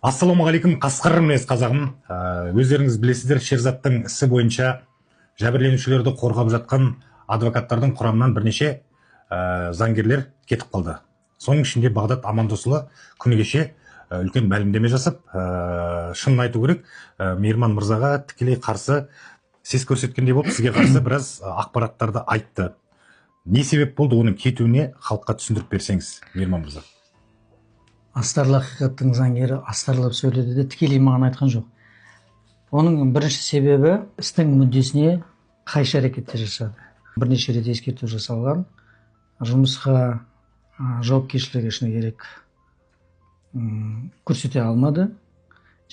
Ассалаумағалейкум, қасқыр мінез қазағым. Өздеріңіз білесіздер, Шерзаттың ісі бойынша жәбірленушілерді қорғап жатқан адвокаттардың құрамынан бірнеше заңгерлер кетіп қалды. Соның ішінде Бағдат Амандосұлы күні кеше үлкен мәлімдеме жасап, шынын айту керек, Мейірман мырзаға тікелей қарсы сес көрсеткендей болып, сізге қарсы біраз ақпараттарды айтты. Не себеп болды оның кетуіне халыққа түсіндіріп берсеңіз, Мейірман мырза? Астарлы ақиқаттың заңгері астарлап сөйледі де тікелей маған айтқан жоқ. Оның бірінші себебі істің мүддесіне қайшы әрекеттер жасады. Бірнеше рет ескерту жасалған, жұмысқа жауапкершілігі шыны керек көрсете алмады.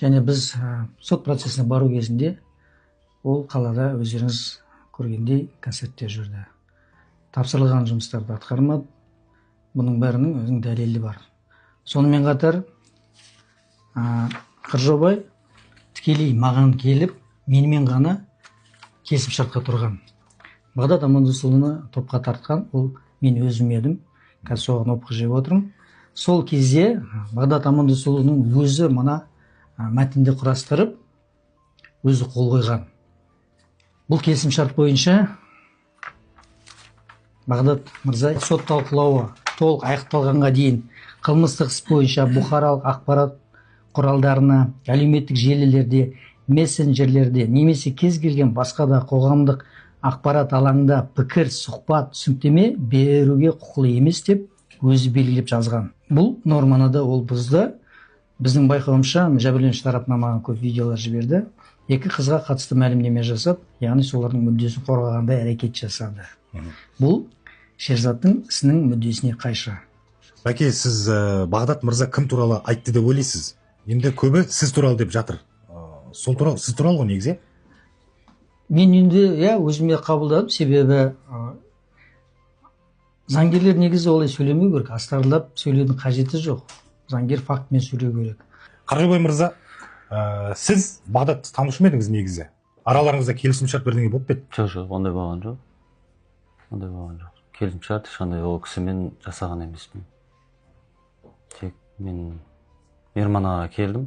Және біз сот процесіне бару кезінде ол қалада өздеріңіз көргендей концертте жүрді. Тапсырылған жұмыстарды атқармады. Бұның бәрінің өзінің дәлелі бар. Сонымен қатар Қыржаубай тікелей маған келіп, менімен ғана келісімшартқа тұрған. Бағдат Амандосұлыны топқа тартқан, ол мен өзім едім. Қазір соған опқы жеп отырмын. Сол кезде Бағдат Амандосұлының өзі мына мәтінді құрастырып, өзі қол қойған. Бұл келісімшарт бойынша Бағдат мырза сот талқылауы толық аяқталғанға дейін қылмыстық іс бойынша бұқаралық ақпарат құралдарына, әлеуметтік желілерде, мессенджерлерде немесе кез келген басқа да қоғамдық ақпарат алаңында пікір, сұхбат, түсініктеме беруге құқылы емес деп өзі белгілеп жазған. Бұл норманы да ол бұзды. Біздің байқауымша жәбірленуші тарапынан маған көп видеолар жіберді. Екі қызға қатысты мәлімдеме жасап, яғни солардың мүддесін қорғағандай әрекет жасады. Бұл Шерзаттың ісінің мүддесіне қайшы. Бәке, сіз Бағдат мырза кім туралы айтты деп ойлайсыз? Енді көбі сіз туралы деп жатыр. Сол туралы, сіз туралы ғой негізі? Мен енді өзіме қабылдадым, себебі заңгерлер негізі олай сөйлемеу керек, астарлап сөйлеудің қажеті жоқ. Заңгер фактімен сөйлеу керек. Қыржаубай мырза, сіз Бағдатты танушы ма едіңіз негізі? Араларыңызда келісімшарт бірдеңе болып па еді? Жоқ, ондай болған жоқ. Ондай болған жоқ. Келісімшарт ешқандай ол кісімен жасаған емеспін. Тек мен Мейірман ағаға келдім,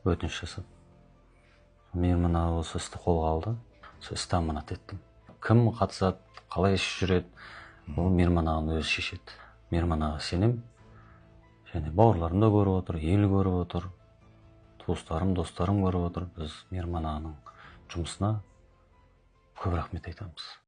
өтініш жасап. Мейірман аға осы істі қолға алды, сол істі аманат еттім. Кім қатысады, қалай іс жүреді, ол Мейірман ағаның өзі шешеді. Мейірман аға сенем, және бауырларым да көріп отыр, ел көріп отыр, туыстарым, достарым көріп отыр. Біз Мейірман ағаның жұмысына көп рахмет айтамыз.